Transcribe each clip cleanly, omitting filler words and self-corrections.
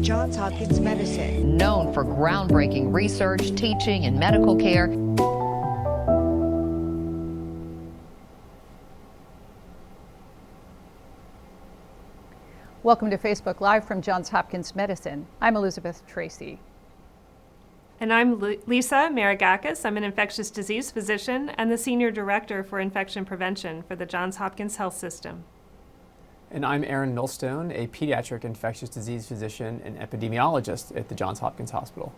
Johns Hopkins Medicine. Known for groundbreaking research, teaching, and medical care. Welcome to Facebook Live from Johns Hopkins Medicine. I'm Elizabeth Tracy. And I'm Lisa Maragakis. I'm an infectious disease physician and the Senior Director for Infection Prevention for the Johns Hopkins Health System. And I'm Aaron Millstone, a pediatric infectious disease physician and epidemiologist at the Johns Hopkins Hospital.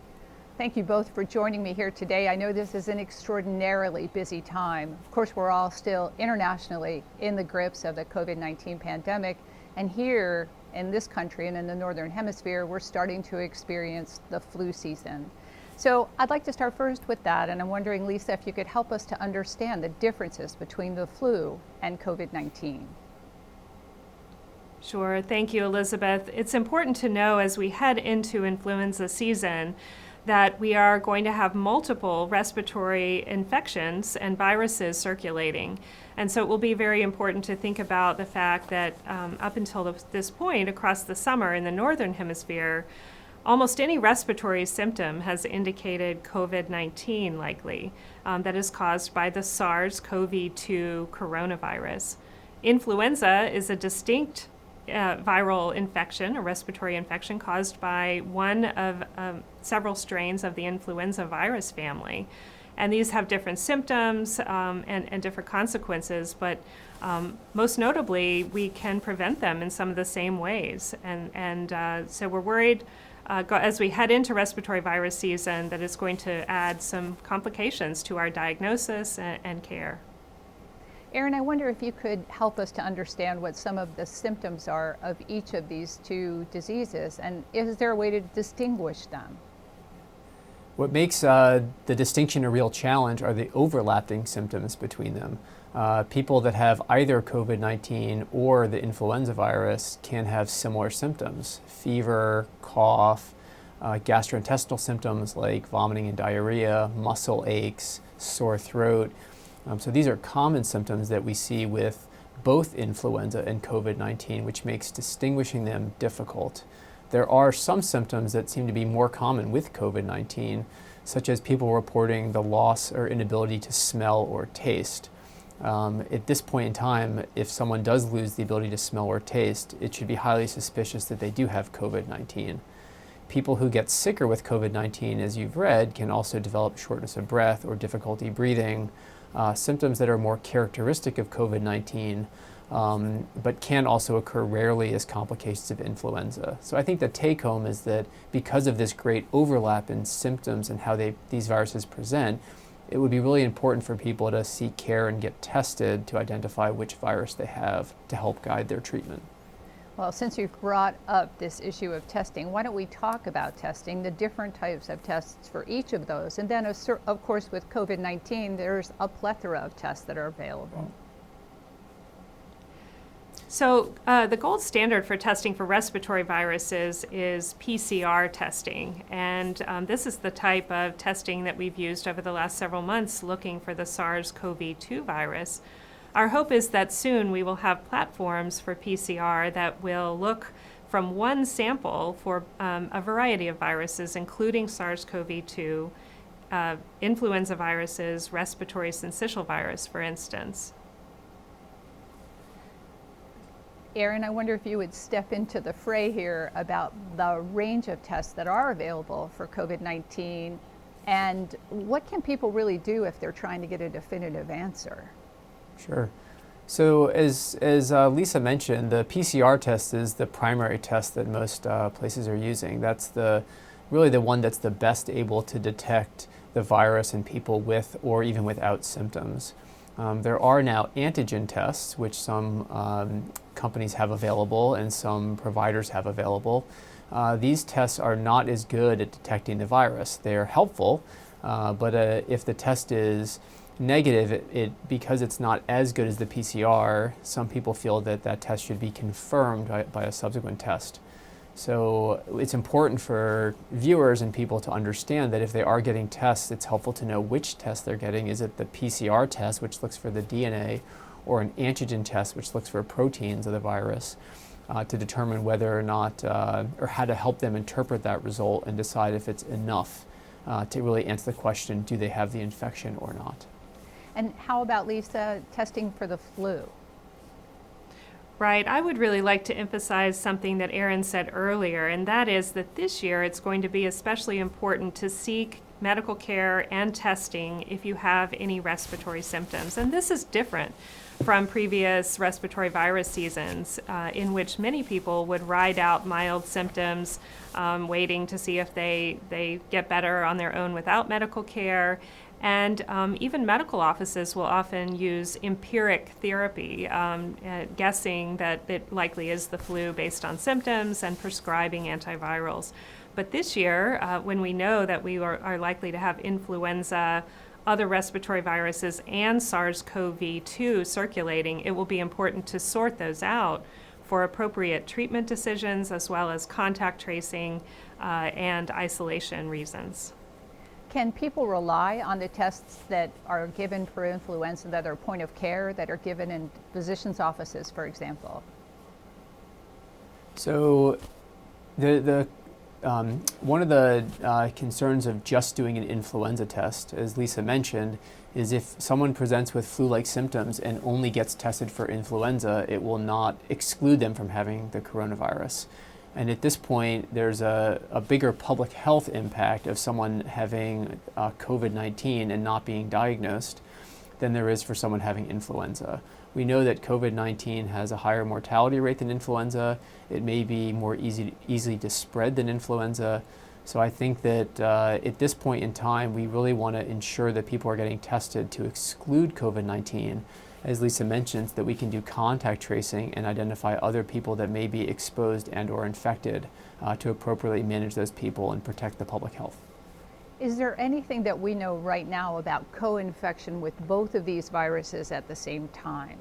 Thank you both for joining me here today. I know this is an extraordinarily busy time. Of course, we're all still internationally in the grips of the COVID-19 pandemic. And here in this country and in the Northern Hemisphere, we're starting to experience the flu season. So I'd like to start first with that. And I'm wondering, Lisa, if you could help us to understand the differences between the flu and COVID-19. Sure. Thank you, Elizabeth. It's important to know as we head into influenza season that we are going to have multiple respiratory infections and viruses circulating. And so it will be very important to think about the fact that up until this point, across the summer in the Northern Hemisphere, almost any respiratory symptom has indicated COVID-19 likely that is caused by the SARS-CoV-2 coronavirus. Influenza is a distinct viral infection, a respiratory infection caused by one of several strains of the influenza virus family. And these have different symptoms and different consequences, but most notably, we can prevent them in some of the same ways. And so we're worried as we head into respiratory virus season that it's going to add some complications to our diagnosis and care. Aaron, I wonder if you could help us to understand what some of the symptoms are of each of these two diseases, and is there a way to distinguish them? What makes the distinction a real challenge are the overlapping symptoms between them. People that have either COVID-19 or the influenza virus can have similar symptoms: fever, cough, gastrointestinal symptoms like vomiting and diarrhea, muscle aches, sore throat. So these are common symptoms that we see with both influenza and COVID-19, which makes distinguishing them difficult. There are some symptoms that seem to be more common with COVID-19, such as people reporting the loss or inability to smell or taste. At this point in time, if someone does lose the ability to smell or taste, it should be highly suspicious that they do have COVID-19. People who get sicker with COVID-19, as you've read, can also develop shortness of breath or difficulty breathing, symptoms that are more characteristic of COVID-19, but can also occur rarely as complications of influenza. So I think the take-home is that because of this great overlap in symptoms and how these viruses present, it would be really important for people to seek care and get tested to identify which virus they have to help guide their treatment. Well, since you've brought up this issue of testing, why don't we talk about testing, the different types of tests for each of those? And then, of course, with COVID-19, there's a plethora of tests that are available. So the gold standard for testing for respiratory viruses is PCR testing. And this is the type of testing that we've used over the last several months looking for the SARS-CoV-2 virus. Our hope is that soon we will have platforms for PCR that will look from one sample for a variety of viruses, including SARS-CoV-2, influenza viruses, respiratory syncytial virus, for instance. Aaron, I wonder if you would step into the fray here about the range of tests that are available for COVID-19, and what can people really do if they're trying to get a definitive answer? Sure. So as Lisa mentioned, the PCR test is the primary test that most places are using. That's really the one that's the best able to detect the virus in people with or even without symptoms. There are now antigen tests, which some companies have available and some providers have available. These tests are not as good at detecting the virus. They are helpful, but if the test is negative, because it's not as good as the PCR, some people feel that that test should be confirmed by a subsequent test. So it's important for viewers and people to understand that if they are getting tests, it's helpful to know which test they're getting. Is it the PCR test, which looks for the DNA, or an antigen test, which looks for proteins of the virus? to determine whether or not, or how to help them interpret that result and decide if it's enough to really answer the question, do they have the infection or not? And how about, Lisa, testing for the flu? Right. I would really like to emphasize something that Erin said earlier, and that is that this year it's going to be especially important to seek medical care and testing if you have any respiratory symptoms. And this is different from previous respiratory virus seasons in which many people would ride out mild symptoms, waiting to see if they get better on their own without medical care. And even medical offices will often use empiric therapy, guessing that it likely is the flu based on symptoms and prescribing antivirals. But this year, when we know that we are likely to have influenza, other respiratory viruses, and SARS-CoV-2 circulating, it will be important to sort those out for appropriate treatment decisions as well as contact tracing and isolation reasons. Can people rely on the tests that are given for influenza that are point of care, that are given in physicians' offices, for example? So one of the concerns of just doing an influenza test, as Lisa mentioned, is if someone presents with flu-like symptoms and only gets tested for influenza, it will not exclude them from having the coronavirus. And at this point, there's a bigger public health impact of someone having COVID-19 and not being diagnosed than there is for someone having influenza. We know that COVID-19 has a higher mortality rate than influenza. It may be more easily to spread than influenza. So I think that at this point in time, we really want to ensure that people are getting tested to exclude COVID-19. As Lisa mentioned, that we can do contact tracing and identify other people that may be exposed and or infected to appropriately manage those people and protect the public health. Is there anything that we know right now about co-infection with both of these viruses at the same time?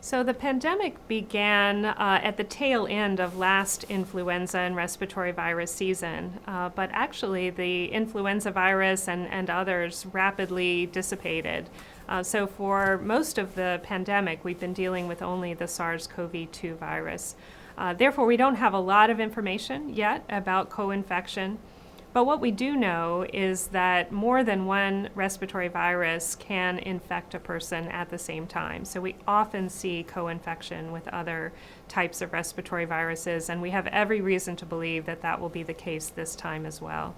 So the pandemic began at the tail end of last influenza and respiratory virus season, but actually the influenza virus and others rapidly dissipated. So for most of the pandemic, we've been dealing with only the SARS-CoV-2 virus. Therefore, we don't have a lot of information yet about co-infection. But what we do know is that more than one respiratory virus can infect a person at the same time. So we often see co-infection with other types of respiratory viruses, and we have every reason to believe that that will be the case this time as well.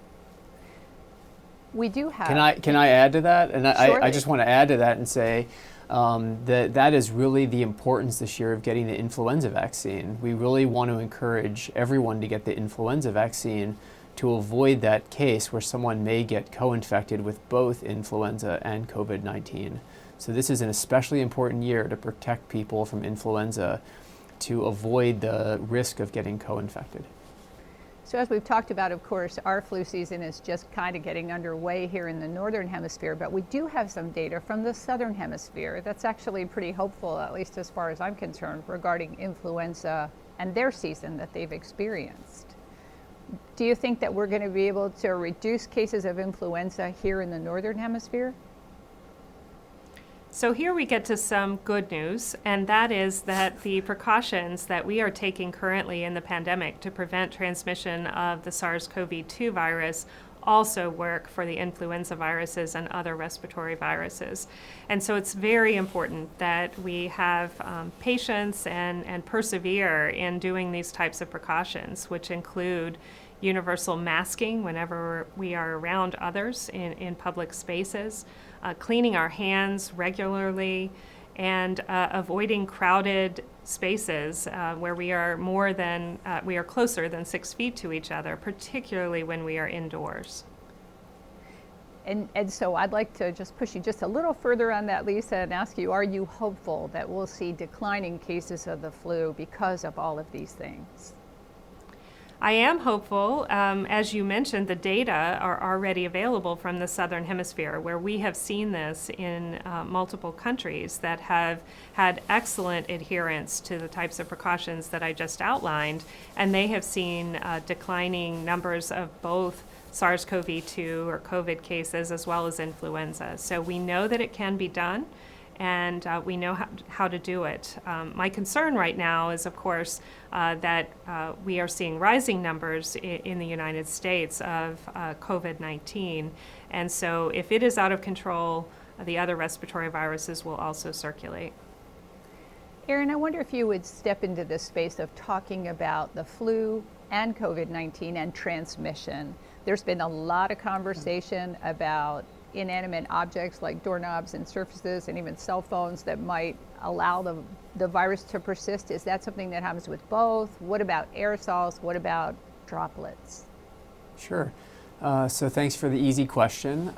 We do have. Can I add to that? And I Surely. just want to add to that and say that is really the importance this year of getting the influenza vaccine. We really want to encourage everyone to get the influenza vaccine to avoid that case where someone may get co-infected with both influenza and COVID-19. So this is an especially important year to protect people from influenza to avoid the risk of getting co-infected. So as we've talked about, of course, our flu season is just kind of getting underway here in the Northern Hemisphere, but we do have some data from the Southern Hemisphere that's actually pretty hopeful, at least as far as I'm concerned, regarding influenza and their season that they've experienced. Do you think that we're going to be able to reduce cases of influenza here in the Northern Hemisphere? So here we get to some good news, and that is that the precautions that we are taking currently in the pandemic to prevent transmission of the SARS-CoV-2 virus also work for the influenza viruses and other respiratory viruses. And so it's very important that we have patience and persevere in doing these types of precautions, which include universal masking whenever we are around others in public spaces, cleaning our hands regularly, and avoiding crowded spaces where we are closer than 6 feet to each other, particularly when we are indoors. And so I'd like to just push you just a little further on that, Lisa, and ask you, are you hopeful that we'll see declining cases of the flu because of all of these things? I am hopeful. As you mentioned, the data are already available from the Southern Hemisphere, where we have seen this in multiple countries that have had excellent adherence to the types of precautions that I just outlined, and they have seen declining numbers of both SARS-CoV-2 or COVID cases as well as influenza. So we know that it can be done, and we know how to do it. My concern right now is, of course, that we are seeing rising numbers in the United States of COVID-19, and so if it is out of control, the other respiratory viruses will also circulate. Erin, I wonder if you would step into this space of talking about the flu and COVID-19 and transmission. There's been a lot of conversation about inanimate objects like doorknobs and surfaces and even cell phones that might allow the virus to persist. Is that something that happens with both? What about aerosols? What about droplets? Sure. So thanks for the easy question.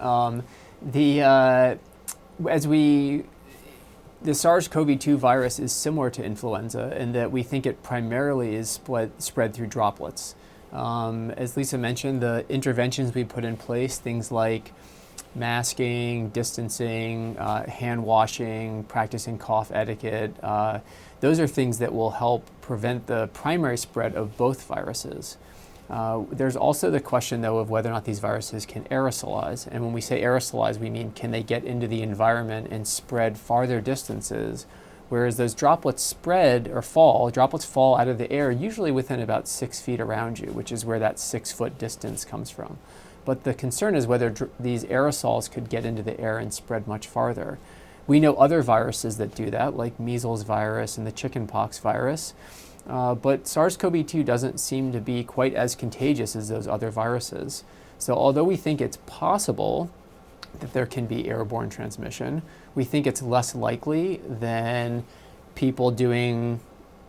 The SARS-CoV-2 virus is similar to influenza in that we think it primarily is spread through droplets. As Lisa mentioned, the interventions we put in place, things like masking, distancing, hand washing, practicing cough etiquette, those are things that will help prevent the primary spread of both viruses. There's also the question, though, of whether or not these viruses can aerosolize. And when we say aerosolize, we mean can they get into the environment and spread farther distances, whereas those droplets droplets fall out of the air usually within about 6 feet around you, which is where that 6-foot distance comes from. But the concern is whether these aerosols could get into the air and spread much farther. We know other viruses that do that, like measles virus and the chickenpox virus. But SARS-CoV-2 doesn't seem to be quite as contagious as those other viruses. So although we think it's possible that there can be airborne transmission, we think it's less likely than people doing,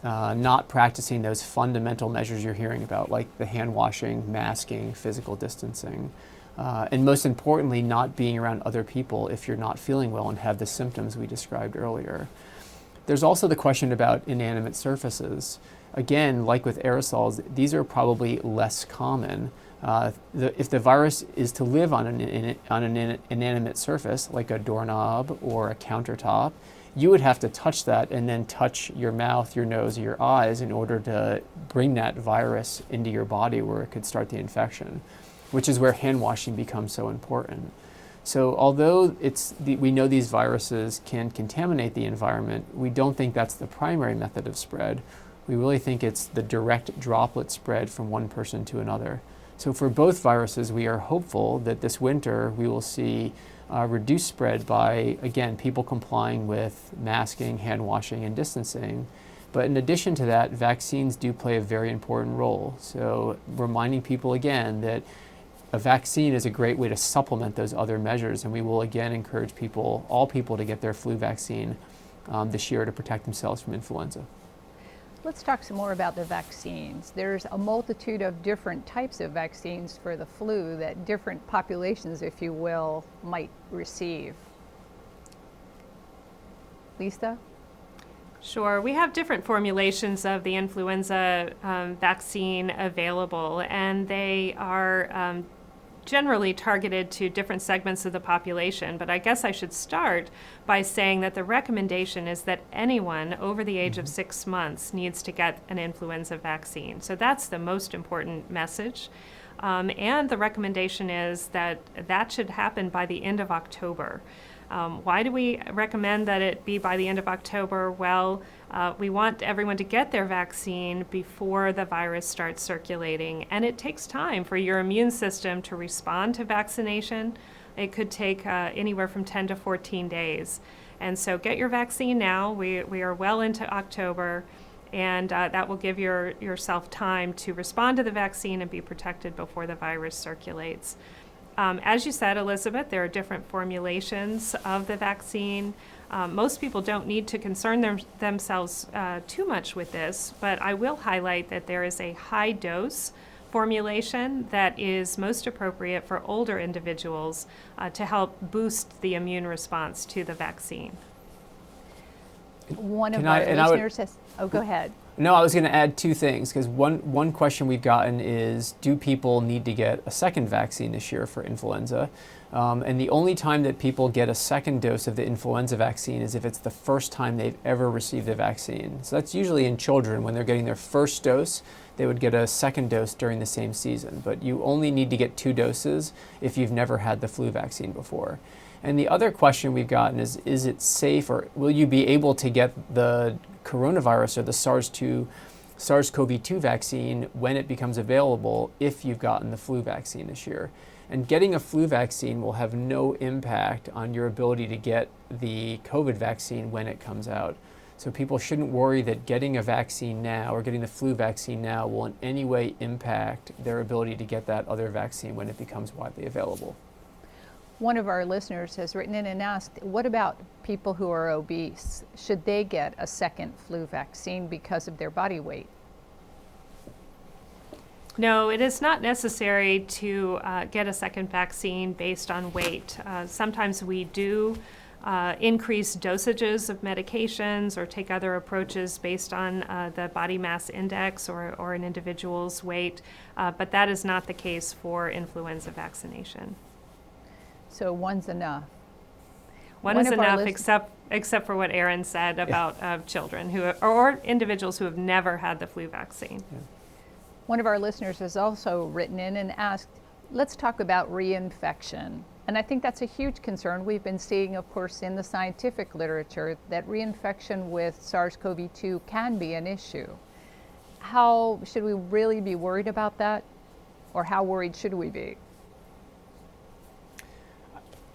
not practicing those fundamental measures you're hearing about, like the hand washing, masking, physical distancing, and most importantly, not being around other people if you're not feeling well and have the symptoms we described earlier. There's also the question about inanimate surfaces. Again, like with aerosols, these are probably less common. If the virus is to live on an inanimate surface, like a doorknob or a countertop, you would have to touch that and then touch your mouth, your nose, or your eyes in order to bring that virus into your body where it could start the infection, which is where hand washing becomes so important. So although we know these viruses can contaminate the environment, we don't think that's the primary method of spread. We really think it's the direct droplet spread from one person to another. So for both viruses, we are hopeful that this winter we will see reduced spread by, again, people complying with masking, hand washing, and distancing. But in addition to that, vaccines do play a very important role. So reminding people again that a vaccine is a great way to supplement those other measures, and we will again encourage all people to get their flu vaccine this year to protect themselves from influenza. Let's talk some more about the vaccines. There's a multitude of different types of vaccines for the flu that different populations, if you will, might receive. Lisa? Sure. We have different formulations of the influenza vaccine available, and they are generally targeted to different segments of the population. But I guess I should start by saying that the recommendation is that anyone over the age of 6 months needs to get an influenza vaccine. So that's the most important message. And the recommendation is that that should happen by the end of October. Why do we recommend that it be by the end of October? Well, we want everyone to get their vaccine before the virus starts circulating, and it takes time for your immune system to respond to vaccination. It could take anywhere from 10 to 14 days. And so get your vaccine now. We are well into October, and that will give yourself time to respond to the vaccine and be protected before the virus circulates. As you said, Elizabeth, there are different formulations of the vaccine. Most people don't need to concern themselves too much with this, but I will highlight that there is a high dose formulation that is most appropriate for older individuals to help boost the immune response to the vaccine. One of our listeners says, go ahead. No, I was going to add two things, because one question we've gotten is, do people need to get a second vaccine this year for influenza? And the only time that people get a second dose of the influenza vaccine is if it's the first time they've ever received the vaccine. So that's usually in children when they're getting their first dose. they would get a second dose during the same season. But you only need to get 2 doses if you've never had the flu vaccine before. And the other question we've gotten is it safe, or will you be able to get the coronavirus or the SARS-CoV-2 vaccine when it becomes available if you've gotten the flu vaccine this year? And getting a flu vaccine will have no impact on your ability to get the COVID vaccine when it comes out. So people shouldn't worry that getting a vaccine now or getting the flu vaccine now will in any way impact their ability to get that other vaccine when it becomes widely available. One of our listeners has written in and asked, what about people who are obese? Should they get a second flu vaccine because of their body weight? No, it is not necessary to get a second vaccine based on weight. Sometimes we do increase dosages of medications or take other approaches based on the body mass index or an individual's weight, but that is not the case for influenza vaccination. So one's enough. One is enough, except for what Aaron said about children or individuals who have never had the flu vaccine. Yeah. One of our listeners has also written in and asked, let's talk about reinfection. And I think that's a huge concern. We've been seeing, of course, in the scientific literature that reinfection with SARS-CoV-2 can be an issue. How should we really be worried about that? Or how worried should we be?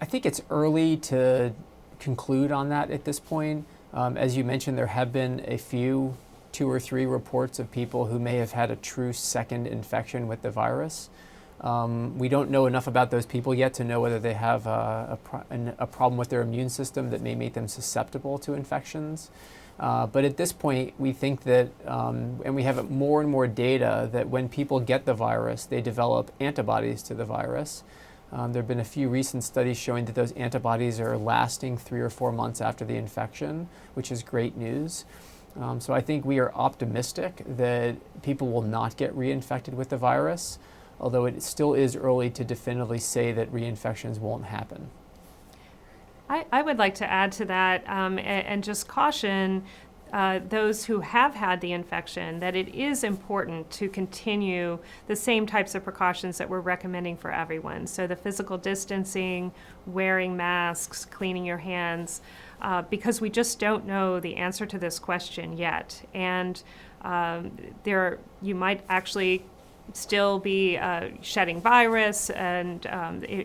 I think it's early to conclude on that at this point. As you mentioned, there have been a few 2 or 3 reports of people who may have had a true second infection with the virus. We don't know enough about those people yet to know whether they have a problem with their immune system that may make them susceptible to infections. But at this point, we think that, and we have more and more data, that when people get the virus, they develop antibodies to the virus. There have been a few recent studies showing that those antibodies are lasting 3 or 4 months after the infection, which is great news. So I think we are optimistic that people will not get reinfected with the virus, although it still is early to definitively say that reinfections won't happen. I would like to add to that and just caution those who have had the infection that it is important to continue the same types of precautions that we're recommending for everyone. So the physical distancing, wearing masks, cleaning your hands, because we just don't know the answer to this question yet. And you might actually still be shedding virus, and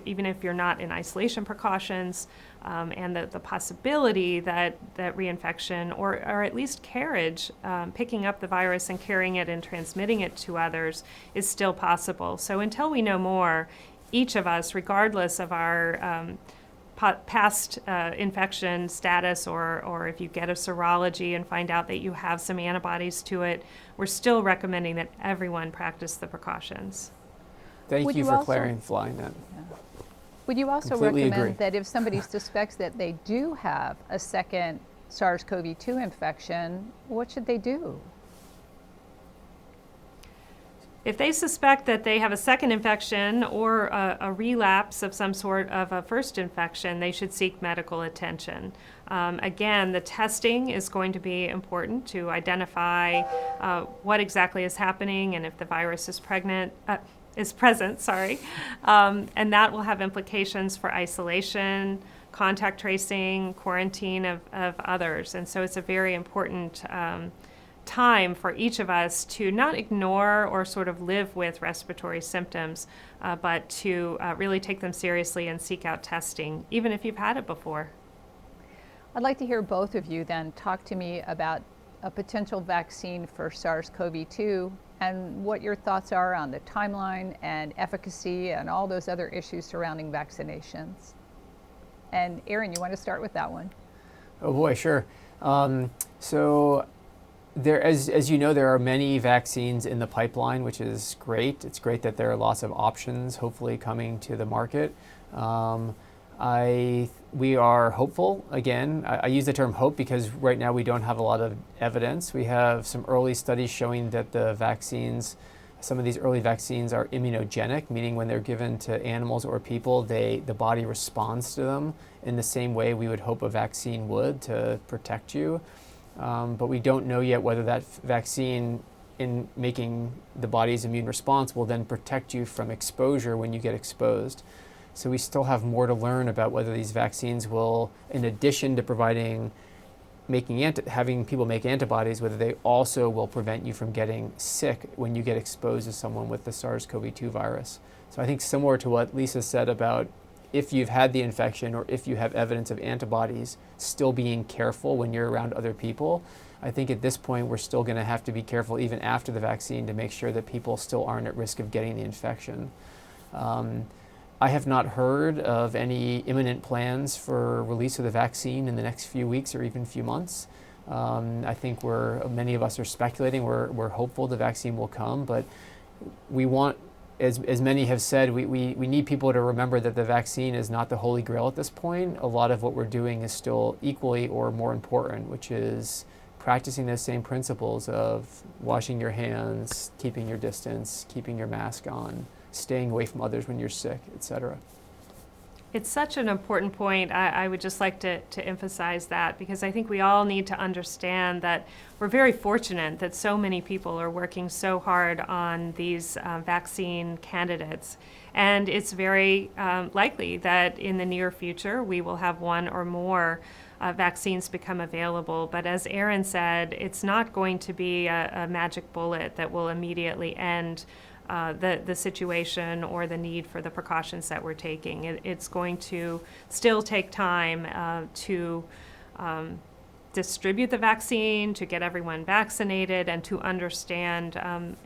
even if you're not in isolation precautions, and the possibility that reinfection or at least carriage, picking up the virus and carrying it and transmitting it to others is still possible. So until we know more, each of us, regardless of our past infection status, or if you get a serology and find out that you have some antibodies to it, we're still recommending that everyone practice the precautions. Thank you for clarifying that. Yeah. Would you also Completely recommend agree. that if somebody suspects that they do have a second SARS-CoV-2 infection, what should they do? If they suspect that they have a second infection or a relapse of some sort of a first infection, they should seek medical attention. Again, the testing is going to be important to identify what exactly is happening and if the virus is present, and that will have implications for isolation, contact tracing, quarantine of others. And so it's a very important time for each of us to not ignore or sort of live with respiratory symptoms, but to really take them seriously and seek out testing, even if you've had it before. I'd like to hear both of you then talk to me about a potential vaccine for SARS-CoV-2 and what your thoughts are on the timeline and efficacy and all those other issues surrounding vaccinations. And Aaron, you want to start with that one? Oh boy, sure. So there, as you know, there are many vaccines in the pipeline, which is great. It's great that there are lots of options, hopefully coming to the market. We are hopeful. Again, I use the term hope because right now we don't have a lot of evidence. We have some early studies showing that the vaccines, some of these early vaccines are immunogenic, meaning when they're given to animals or people, the body responds to them in the same way we would hope a vaccine would to protect you. But we don't know yet whether that vaccine in making the body's immune response will then protect you from exposure when you get exposed. So we still have more to learn about whether these vaccines will, in addition to having people make antibodies, whether they also will prevent you from getting sick when you get exposed to someone with the SARS-CoV-2 virus. So I think similar to what Lisa said about if you've had the infection or if you have evidence of antibodies, still being careful when you're around other people. I think at this point we're still going to have to be careful even after the vaccine to make sure that people still aren't at risk of getting the infection. I have not heard of any imminent plans for release of the vaccine in the next few weeks or even few months. I think many of us are speculating. We're hopeful the vaccine will come, but we want, as many have said, we need people to remember that the vaccine is not the holy grail at this point. A lot of what we're doing is still equally or more important, which is practicing those same principles of washing your hands, keeping your distance, keeping your mask on, staying away from others when you're sick, etc. It's such an important point. I would just like to emphasize that, because I think we all need to understand that we're very fortunate that so many people are working so hard on these vaccine candidates. And it's very likely that in the near future we will have one or more vaccines become available. But as Erin said, it's not going to be a magic bullet that will immediately end the situation or the need for the precautions that we're taking. It's going to still take time to distribute the vaccine, to get everyone vaccinated, and to understand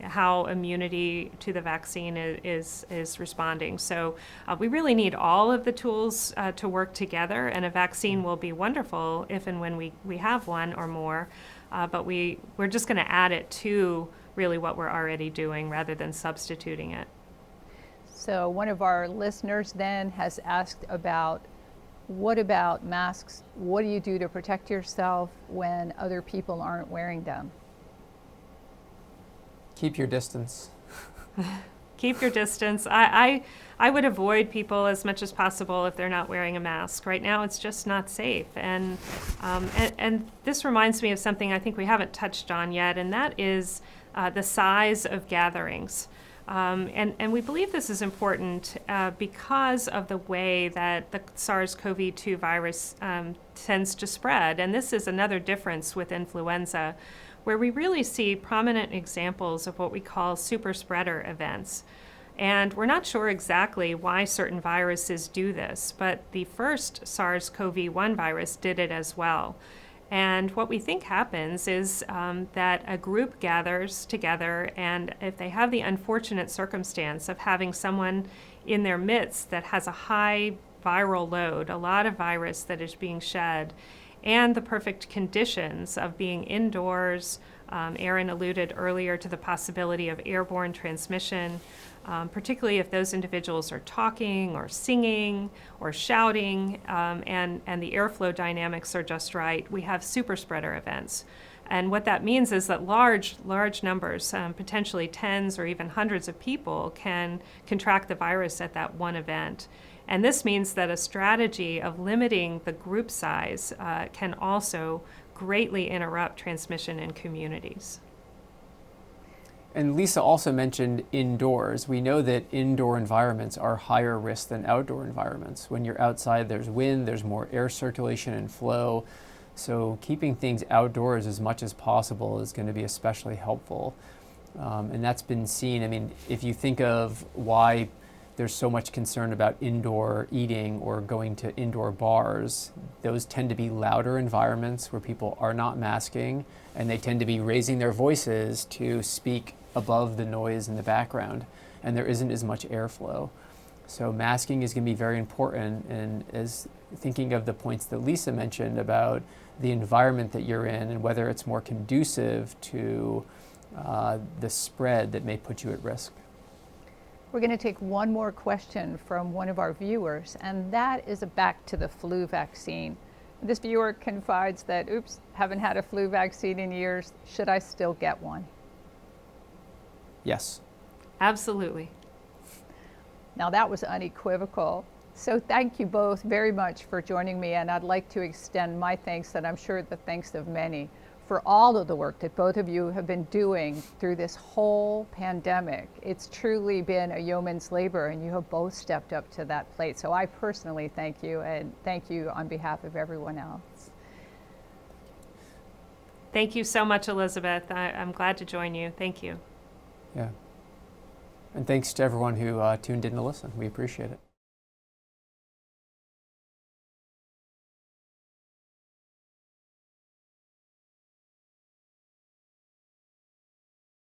how immunity to the vaccine is responding. So we really need all of the tools to work together, and a vaccine will be wonderful if and when we have one or more, but we're just going to add it to really what we're already doing rather than substituting it. So one of our listeners then has asked about, what about masks? What do you do to protect yourself when other people aren't wearing them? Keep your distance. Keep your distance. I would avoid people as much as possible if they're not wearing a mask. Right now it's just not safe. And this reminds me of something I think we haven't touched on yet, and that is the size of gatherings. And we believe this is important because of the way that the SARS-CoV-2 virus tends to spread. And this is another difference with influenza, where we really see prominent examples of what we call super spreader events. And we're not sure exactly why certain viruses do this, but the first SARS-CoV-1 virus did it as well. And what we think happens is that a group gathers together, and if they have the unfortunate circumstance of having someone in their midst that has a high viral load, a lot of virus that is being shed, and the perfect conditions of being indoors, Erin alluded earlier to the possibility of airborne transmission, particularly if those individuals are talking or singing or shouting, and the airflow dynamics are just right, we have super spreader events. And what that means is that large numbers, potentially tens or even hundreds of people, can contract the virus at that one event. And this means that a strategy of limiting the group size can also greatly interrupt transmission in communities. And Lisa also mentioned indoors. We know that indoor environments are higher risk than outdoor environments. When you're outside, there's wind, there's more air circulation and flow. So keeping things outdoors as much as possible is going to be especially helpful. And that's been seen. I mean, if you think of why there's so much concern about indoor eating or going to indoor bars, those tend to be louder environments where people are not masking, and they tend to be raising their voices to speak above the noise in the background, and there isn't as much airflow. So masking is going to be very important, and as thinking of the points that Lisa mentioned about the environment that you're in and whether it's more conducive to the spread that may put you at risk. We're going to take one more question from one of our viewers, and that is back to the flu vaccine. This viewer confides that, oops, haven't had a flu vaccine in years. Should I still get one? Yes. Absolutely. Now that was unequivocal. So thank you both very much for joining me, and I'd like to extend my thanks, and I'm sure the thanks of many, for all of the work that both of you have been doing through this whole pandemic. It's truly been a yeoman's labor, and you have both stepped up to that plate. So I personally thank you, and thank you on behalf of everyone else. Thank you so much, Elizabeth. I'm glad to join you. Thank you. Yeah. And thanks to everyone who tuned in to listen. We appreciate it.